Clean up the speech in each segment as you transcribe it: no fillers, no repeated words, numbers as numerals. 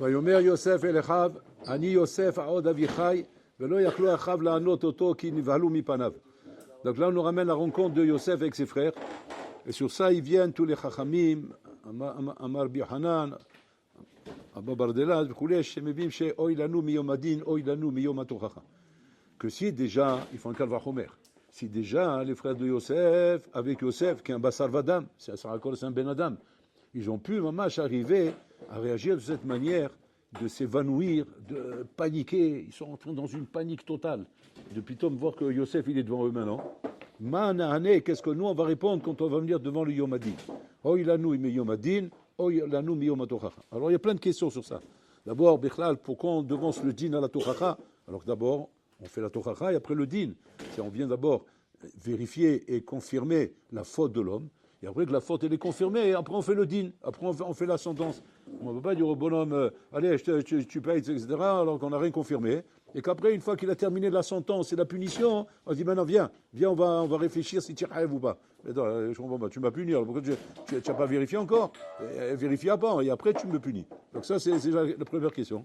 ויאמר יוסף אל אחיו, אני יוסף העוד אביחי, ולא יכלו אחיו לענות אותו כי נבהלו מפניו. Donc là, on nous ramène la rencontre de Yosef avec ses frères. Et sur ça, ils viennent tous les chachamim, Amar Bihanan, Abba Bardella, Shemevim, She Oy Lanu Miyom Adin, Oy Lanu Miyom Atochacha. Que si déjà, ils font un calvachomer, si déjà les frères de Yosef, avec Yosef, qui est un Bassar Vadam, c'est un Ben Adam, ils ont pu, mamash, arriver à réagir de cette manière, de s'évanouir, de paniquer. Ils sont entrés dans une panique totale. Depuis Tom, voir que Yosef, il est devant eux maintenant. Manahane, qu'est-ce que nous, on va répondre quand on va venir devant le Yom Adin? Oy lanu mi Yom Adin, oy lanu mi Yom Atochacha. Alors, il y a plein de questions sur ça. D'abord, Bichlal, pourquoi on devance le din à la Tochacha? Alors que d'abord, on fait la Tochacha et après le din. C'est on vient d'abord vérifier et confirmer la faute de l'homme. Et après que la faute elle est confirmée, après on fait le din, après on fait la sentence. On ne peut pas dire au bonhomme, allez, tu payes, etc., alors qu'on n'a rien confirmé. Et qu'après, une fois qu'il a terminé la sentence et la punition, on se dit maintenant, viens, on va réfléchir si tu rêves ou pas. Attends, je comprends pas, tu m'as puni, alors pourquoi tu n'as pas vérifié encore? Vérifie avant, et après tu me punis. Donc ça, c'est déjà la première question.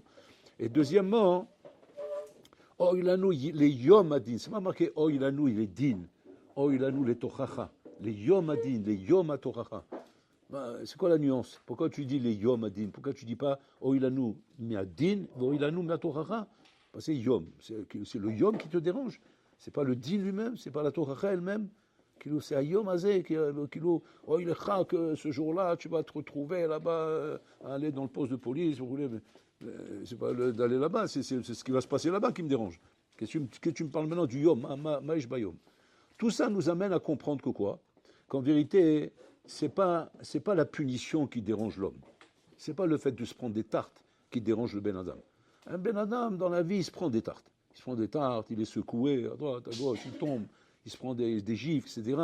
Et deuxièmement, oh, il a nous les yom adin, c'est pas marqué oh, il a nous les din, oh, il a nous les tochacha. Les Yom Adin, les Yom Atochacha. C'est quoi la nuance? Pourquoi tu dis les Yom Adin? Pourquoi tu dis pas Oilanu mi'adin, Oilanu mi'atochacha? C'est Yom. C'est le Yom qui te dérange. C'est pas le Din lui-même, c'est pas la Tochacha elle-même. C'est un Yom Azé, Oilecha, que ce jour-là, tu vas te retrouver là-bas, aller dans le poste de police, vous voulez, mais c'est pas d'aller là-bas, c'est ce qui va se passer là-bas qui me dérange. Que tu me parles maintenant du Yom, Maïsh Bayom. Tout ça nous amène à comprendre que quoi? Qu'en vérité, c'est pas la punition qui dérange l'homme. C'est pas le fait de se prendre des tartes qui dérange le Ben Adam. Un Ben Adam, dans la vie, il se prend des tartes. Il se prend des tartes, il est secoué, à droite, à gauche, il tombe, il se prend des gifles, etc.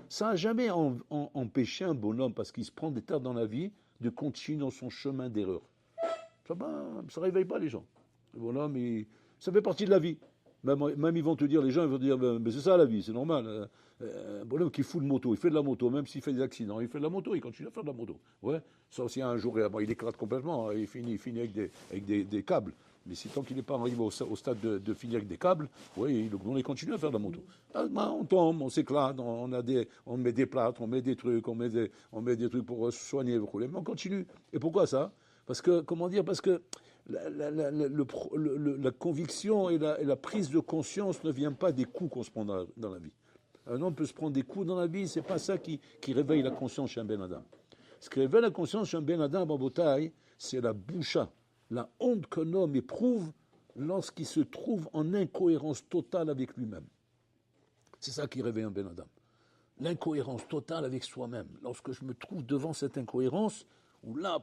Ça n'a jamais empêché un bonhomme, parce qu'il se prend des tartes dans la vie, de continuer dans son chemin d'erreur. Ça ne réveille pas les gens. Le bonhomme, ça fait partie de la vie. Même ils vont te dire, les gens ils vont te dire, mais c'est ça la vie, c'est normal. Un bonhomme qui fout de moto, il fait de la moto, même s'il fait des accidents, il fait de la moto, il continue à faire de la moto. Ouais, ça aussi un jour, il éclate complètement, il finit avec des câbles. Mais si tant qu'il n'est pas arrivé au stade de finir avec des câbles, oui, il continue à faire de la moto. On tombe, on s'éclate, on met des plâtres, on met des trucs, on met des trucs pour se soigner, mais on continue. Et pourquoi ça? Parce que, comment dire, parce que la conviction et la prise de conscience ne vient pas des coups qu'on se prend dans la vie. Un homme peut se prendre des coups dans la vie, c'est pas ça qui réveille la conscience chez un Ben Adam. Ce qui réveille la conscience chez un Ben Adam, Babotaï, c'est la boucha, la honte qu'un homme éprouve lorsqu'il se trouve en incohérence totale avec lui-même. C'est ça qui réveille un Ben Adam. L'incohérence totale avec soi-même. Lorsque je me trouve devant cette incohérence, où là,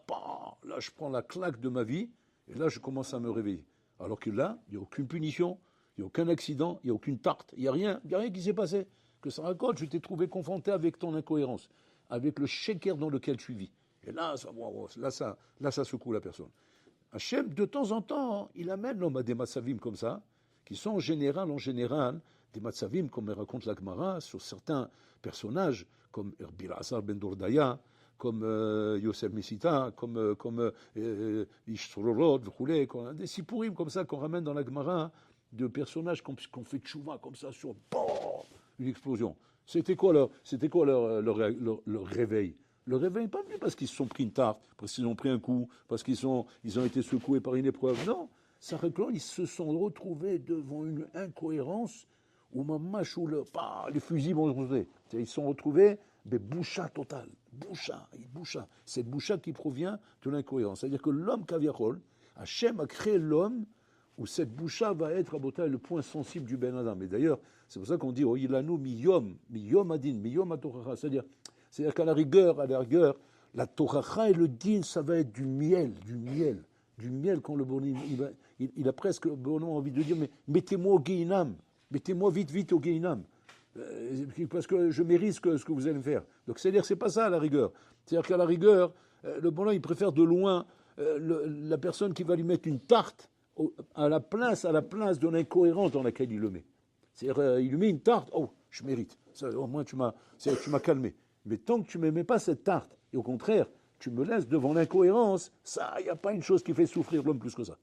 je prends la claque de ma vie, et là, je commence à me réveiller. Alors que là, il n'y a aucune punition, il n'y a aucun accident, il n'y a aucune tarte, il n'y a rien qui s'est passé. Que ça raconte, je t'ai trouvé confronté avec ton incohérence, avec le shaker dans lequel tu vis. Et là, ça secoue la personne. Hachem, de temps en temps, il amène l'homme à des matzavim comme ça, qui sont en général, des matzavim, comme raconte la Gemara, sur certains personnages, comme Bil'asar ben Dordaya, comme Yosef Messita, comme Ishtrorod, des sipourim comme ça qu'on ramène dans la Gemara, de personnages qu'on fait tchouva comme ça sur une explosion. C'était quoi leur réveil? Le réveil n'est pas venu parce qu'ils se sont pris une tarte, parce qu'ils ont pris un coup, parce qu'ils ont été secoués par une épreuve. Non, ça réclame, ils se sont retrouvés devant une incohérence où les fusils vont rouler. Ils se sont retrouvés des boucha totales. Boucha. Cette boucha qui provient de l'incohérence. C'est-à-dire que l'homme Kaviachol, Hachem a créé l'homme où cette boucha va être à Botaï le point sensible du Ben Adam. Et d'ailleurs, c'est pour ça qu'on dit oh, Ilanu miyom adin, miyom atochacha. C'est-à-dire qu'à la rigueur, la tochacha et le din, ça va être du miel quand le bonhomme, il a presque le bonhomme envie de dire mais mettez-moi au Guéinam, mettez-moi vite au Guéinam. Parce que je mérite ce que vous allez me faire. Donc c'est-à-dire que c'est pas ça à la rigueur. C'est-à-dire qu'à la rigueur, le bonhomme il préfère de loin la personne qui va lui mettre une tarte à la place de l'incohérence dans laquelle il le met. C'est-à-dire il lui met une tarte, oh je mérite. Ça, au moins tu m'as calmé. Mais tant que tu ne me mets pas cette tarte, et au contraire tu me laisses devant l'incohérence, ça, il n'y a pas une chose qui fait souffrir l'homme plus que ça.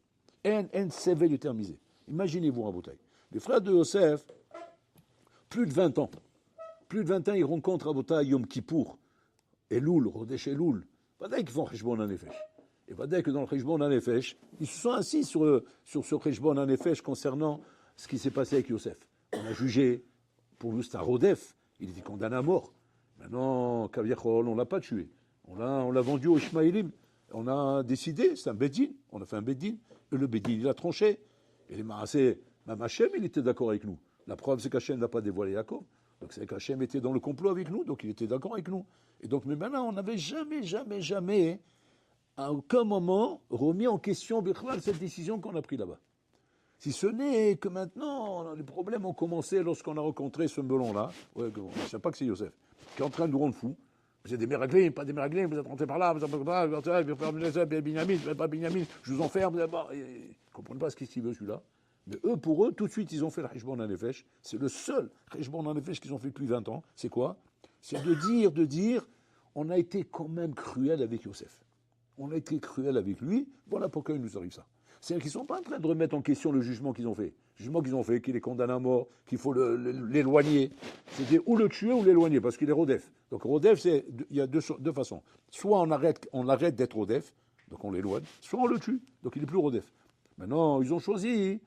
En sévé du termisé. Imaginez-vous, Rabotai. Les frères de Yosef, plus de 20 ans. Plus de 20 ans, ils rencontrent Rabotai Yom Kippour, Elul, Rodesh Elul. Pas dès qu'ils font Cheshbon Hanefesh. Et pas dès que dans le Cheshbon Hanefesh, ils se sont assis sur ce Cheshbon Hanefesh concernant ce qui s'est passé avec Yosef. On a jugé, pour lui c'était un Rodef, il était condamné à mort. Maintenant, Kaviachol, on ne l'a pas tué. On l'a vendu aux Ishmaélim. On a décidé, c'est un Bédine, on a fait un Bédine, et le Bédine, il a tranché. Et les Maasé, même Hachem, il était d'accord avec nous. La preuve, c'est qu'Hachem n'a pas dévoilé Yaakov. Donc c'est qu'Hachem était dans le complot avec nous, donc il était d'accord avec nous. Et donc, mais maintenant, on n'avait jamais, à aucun moment, remis en question cette décision qu'on a prise là-bas. Si ce n'est que maintenant, les problèmes ont commencé lorsqu'on a rencontré ce melon-là, ouais, on ne sait pas que c'est Yosef, qui est en train de nous rendre fous. Vous êtes des méraglés, pas des méraglés, vous êtes rentrés par là, vous êtes pas, vous êtes Binyamin, pas Binyamin, je vous enferme, ils ne comprennent pas ce qu'il veut celui-là. Mais eux, pour eux, tout de suite, ils ont fait le Cheshbon Hanefesh. C'est le seul Cheshbon Hanefesh qu'ils ont fait depuis 20 ans. C'est quoi? C'est de dire, on a été quand même cruel avec Yosef. On a été cruel avec lui, voilà pourquoi il nous arrive ça. C'est-à-dire qu'ils ne sont pas en train de remettre en question le jugement qu'ils ont fait. Le jugement qu'ils ont fait, qu'il est condamné à mort, qu'il faut l'éloigner. C'était ou le tuer ou l'éloigner, parce qu'il est Rodef. Donc Rodef, il y a deux façons. Soit on arrête d'être Rodef, donc on l'éloigne, soit on le tue, donc il n'est plus Rodef. Maintenant, ils ont choisi,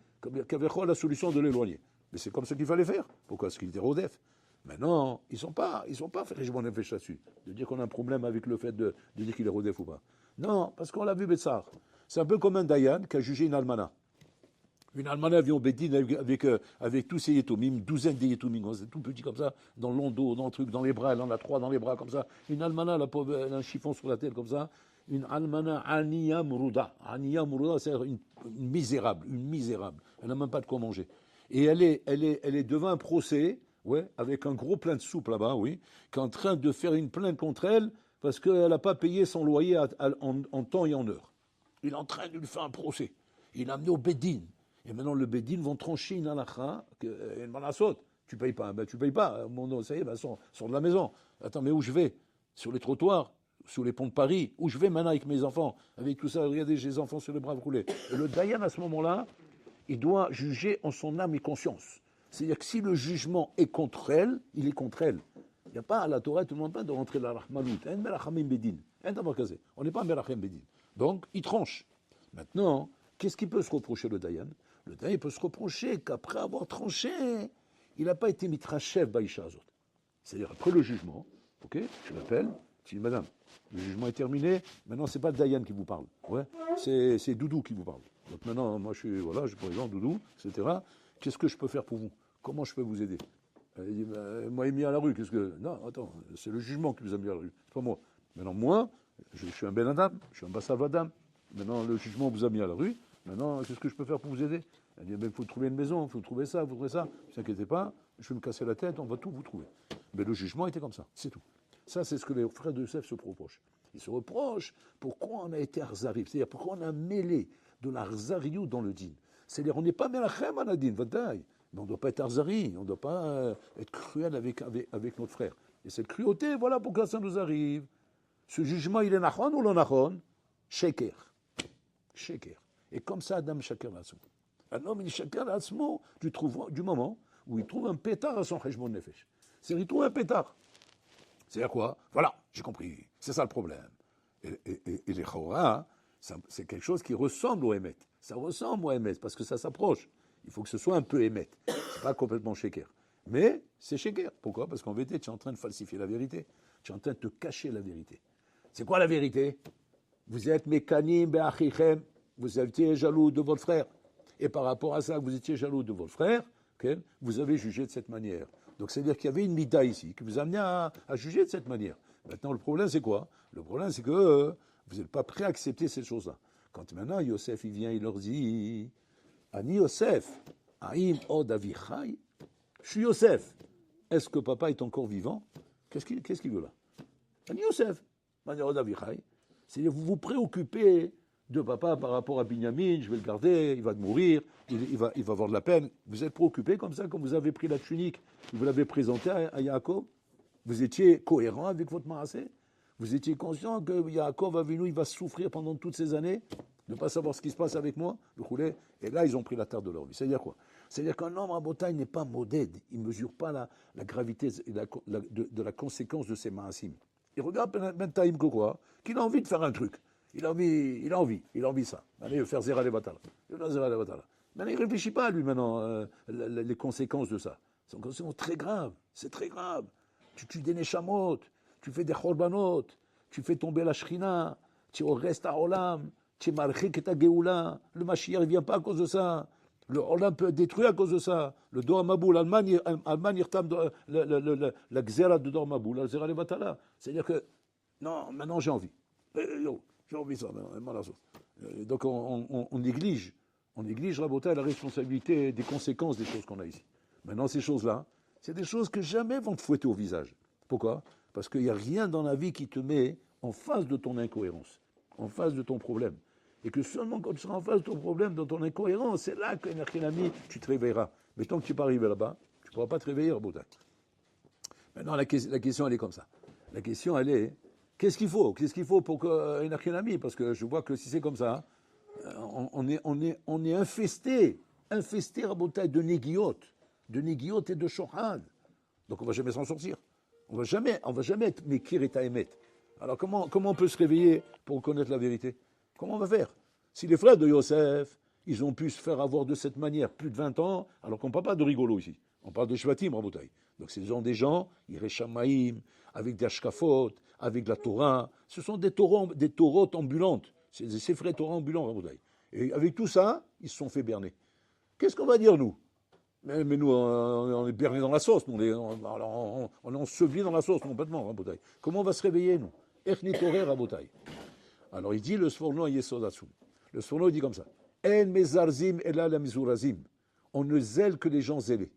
qu'avait la solution de l'éloigner. Mais c'est comme ça qu'il fallait faire. Pourquoi? Parce qu'il était Rodef. Maintenant, ils sont pas fait Cheshbon Hanefesh là-dessus. De dire qu'on a un problème avec le fait de dire qu'il est Rodef ou pas. Non, parce qu'on l'a vu Betsar. C'est un peu comme un Dayan qui a jugé une almana. Une almana vient au Bédine avec tous ses yétomim, une douzaine de yétomim, c'est tout petit comme ça, dans le dos, dans le truc, dans les bras, elle en a 3 dans les bras comme ça. Une almana, la pauvre, elle a un chiffon sur la tête comme ça. Une almana aniya mourouda. Aniya mourouda, c'est une misérable. Elle n'a même pas de quoi manger. Et elle est devant un procès, ouais, avec un gros plein de soupe là-bas, oui, qui est en train de faire une plainte contre elle parce qu'elle n'a pas payé son loyer en temps et en heure. Il est en train de lui faire un procès. Il l'a amené au Bédine. Et maintenant, le Bédine vont trancher une halakha, une manassot. Tu payes pas, ben tu payes pas. Mon nom, ça y est, ben sors de la maison. Attends, mais où je vais? Sur les trottoirs, sur les ponts de Paris. Où je vais maintenant avec mes enfants? Avec tout ça, regardez, j'ai les enfants sur les bras roulés. Et le Dayan, à ce moment-là, il doit juger en son âme et conscience. C'est-à-dire que si le jugement est contre elle, il est contre elle. Il n'y a pas à la Torah, tout le monde pas de rentrer la rahmanout. On n'est pas merachem bedin. Donc, il tranche. Maintenant, qu'est-ce qu'il peut se reprocher le Dayan? Le Dayan peut se reprocher qu'après avoir tranché, il n'a pas été mitrachev baïcha azot. C'est-à-dire, après le jugement, ok, je l'appelle, je dis, madame, le jugement est terminé, maintenant, c'est pas le Dayan qui vous parle, ouais, c'est Doudou qui vous parle. Donc maintenant, moi, je suis président, Doudou, etc. Qu'est-ce que je peux faire pour vous? Comment je peux vous aider? Il dit, moi, il m'a mis à la rue. Qu'est-ce que... Non, attends, c'est le jugement qui vous a mis à la rue. C'est pas moi. Maintenant, moi, je suis un Ben Adam, je suis un Bassal Vadam. Maintenant, le jugement vous a mis à la rue. Maintenant, qu'est-ce que je peux faire pour vous aider? Elle dit, il faut trouver une maison, il faut trouver ça, il faut trouver ça. Ne vous inquiétez pas, je vais me casser la tête, on va tout vous trouver. Mais le jugement était comme ça, c'est tout. Ça, c'est ce que les frères de Yosef se reprochent. Ils se reprochent pourquoi on a été arzari, c'est-à-dire pourquoi on a mêlé de l'arzariou dans le din. C'est-à-dire, on n'est pas melachem anadin, vadaï. Mais on ne doit pas être arzari, on ne doit pas être cruel avec notre frère. Et cette cruauté, voilà pourquoi ça nous arrive. Ce jugement, il est nachon ou non nachon? Sheker. Sheker. Et comme ça, Adam Sheker Atzmo. Un homme, il Sheker Atzmo du moment où il trouve un pétard à son Cheshbon Nefesh. C'est-à-dire, il trouve un pétard. C'est-à-dire quoi? Voilà, j'ai compris. C'est ça le problème. Et les Chora, c'est quelque chose qui ressemble au Hémet. Ça ressemble au Hémet parce que ça s'approche. Il faut que ce soit un peu Hémet. C'est pas complètement Sheker. Mais c'est Sheker. Pourquoi? Parce qu'en vérité, tu es en train de falsifier la vérité. Tu es en train de te cacher la vérité. C'est quoi la vérité? Vous êtes mékanim be'achichem. Vous étiez jaloux de votre frère. Et par rapport à ça, vous étiez jaloux de votre frère, okay, vous avez jugé de cette manière. Donc c'est-à-dire qu'il y avait une mida ici qui vous a amené à juger de cette manière. Maintenant, le problème, c'est quoi? Le problème, c'est que vous n'êtes pas prêt à accepter ces choses-là. Quand maintenant Yosef il vient, il leur dit Ani Yosef, Aïm od avichai, je suis Yosef. Est-ce que papa est encore vivant? Qu'est-ce qu'il veut là? Ani Yosef, Ani od avichai. C'est-à-dire vous vous préoccupez de papa par rapport à Binyamin, je vais le garder, il va mourir, il va avoir de la peine. Vous êtes préoccupé comme ça, quand vous avez pris la tunique, vous l'avez présenté à Yaakov, vous étiez cohérent avec votre marassé. Vous étiez conscient que Yaakov Avinu, il va souffrir pendant toutes ces années, de ne pas savoir ce qui se passe avec moi, le roulet, et là, ils ont pris la terre de leur vie. C'est-à-dire quoi? C'est-à-dire qu'un homme en Bretagne n'est pas modèle, il ne mesure pas la gravité de la conséquence de ses maasim. Il regarde Ben Taïm quoi, qu'il a envie de faire un truc. Il a envie ça. Allez, faire Zera les Batala. Maintenant, il ne réfléchit pas, lui, maintenant, les conséquences de ça. C'est une conséquence très grave, c'est très grave. Tu tues des Neshamot, tu fais des Khorbanot, tu fais tomber la Shrina, tu restes à Olam, tu es marchik et ta Geoula, le Mashiach ne vient pas à cause de ça. Le Olam peut être détruit à cause de ça. Le Dor Maboul, l'Allemagne la Gzera de Dor Maboul, la Gzera les Batala. C'est-à-dire que, non, maintenant j'ai envie. J'ai envie de ça, donc on néglige la responsabilité des conséquences des choses qu'on a ici. Maintenant, ces choses-là, c'est des choses que jamais vont te fouetter au visage. Pourquoi? Parce qu'il n'y a rien dans la vie qui te met en face de ton incohérence, en face de ton problème. Et que seulement quand tu seras en face de ton problème, de ton incohérence, c'est là que, tu te réveilleras. Mais tant que tu n'es pas arrivé là-bas, tu ne pourras pas te réveiller, Rabotai. Maintenant, la question, elle est comme ça. La question, elle est, qu'est-ce qu'il faut pour qu'un Achinami? Parce que je vois que si c'est comme ça, on est infesté, Rabotai, de néguiotes et de shohad. Donc on ne va jamais s'en sortir. On va jamais être Mekir et Taemet. Alors comment on peut se réveiller pour connaître la vérité? Comment on va faire? Si les frères de Yosef, ils ont pu se faire avoir de cette manière plus de 20 ans, alors qu'on ne parle pas de rigolo ici. On parle de Shvatim, Rabotai. Donc ce sont des gens, Ireshamaïm, avec des Ashkafot, avec la Torah. Ce sont des Torotes ambulantes. C'est ces frères Torah ambulants, Rabotai. Et avec tout ça, ils se sont fait berner. Qu'est-ce qu'on va dire, nous? Mais nous, on est berné dans la sauce. On est enseveli dans la sauce complètement, Rabotai. Comment on va se réveiller, nous? Echni Torah, Rabotai. Alors il dit le Sforno à Yesodatsum. Le Sforno dit comme ça. En mezarzim ela la mizurazim. On ne zèle que les gens zélés.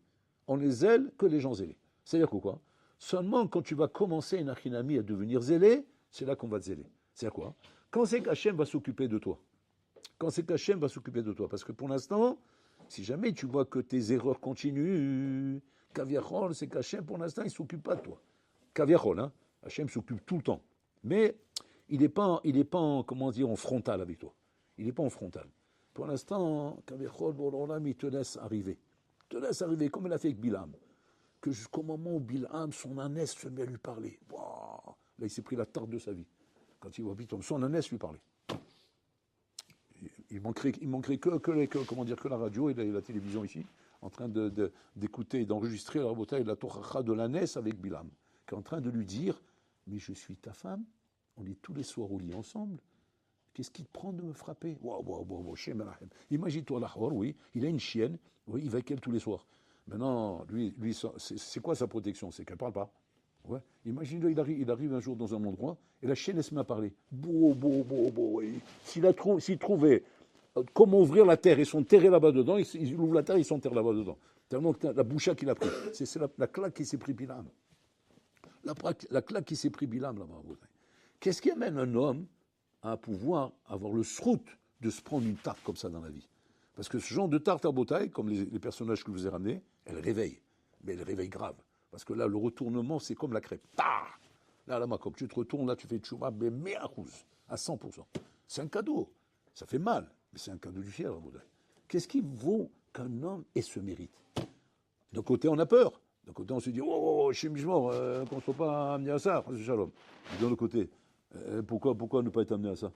On ne zèle que les gens zélés. C'est-à-dire quoi? Seulement quand tu vas commencer une achinami à devenir zélé, c'est là qu'on va te zéler. C'est-à-dire quoi? Quand c'est qu'Hachem va s'occuper de toi. Parce que pour l'instant, si jamais tu vois que tes erreurs continuent, Kaviachol, c'est qu'Hachem, pour l'instant, il ne s'occupe pas de toi. Kaviachol, hein? Hachem s'occupe tout le temps. Mais il n'est pas en frontal avec toi. Il n'est pas en frontal. Pour l'instant, Kaviachol, il te laisse arriver. Comme il a fait avec Bilam. Que jusqu'au moment où Bilam, son ânesse, se met à lui parler. Wow. Là, il s'est pris la tarte de sa vie. Quand il voit Bilam, son ânesse lui parlait. Il manquerait que la radio et la télévision ici, en train d'écouter et d'enregistrer la bataille de la Torah de l'ânesse avec Bilam, qui est en train de lui dire, mais je suis ta femme, on est tous les soirs au lit ensemble, qu'est-ce qui te prend de me frapper? Imagine-toi l'Ahwar, oui, il a une chienne, oui, il va avec elle tous les soirs. Maintenant, lui c'est quoi sa protection? C'est qu'elle ne parle pas. Ouais. Imagine-le, il arrive un jour dans un endroit et la chienne elle se met à parler. Oui. S'il trouvait comment ouvrir la terre et s'enterrer là-bas dedans, il ouvre la terre et il s'enterre là-bas dedans. Tellement que la boucha qu'il a pris. C'est la claque qui s'est pris Bilam. La claque qui s'est pris Bilam là-bas. Qu'est-ce qui amène un homme à pouvoir avoir le srout de se prendre une tarte comme ça dans la vie? Parce que ce genre de tarte à botaille, comme les personnages que je vous ai ramenés, elle réveille. Mais elle réveille grave. Parce que là, le retournement, c'est comme la crêpe. Là, comme tu te retournes, là, tu fais tchouva, mais à 100%. C'est un cadeau. Ça fait mal, mais c'est un cadeau du ciel, Raboudai. Qu'est-ce qui vaut qu'un homme ait ce mérite? D'un côté, on a peur. D'un côté, on se dit, chez Mijmor, qu'on ne soit pas amené à ça, c'est shalom. D'un autre côté, pourquoi ne pas être amené à ça?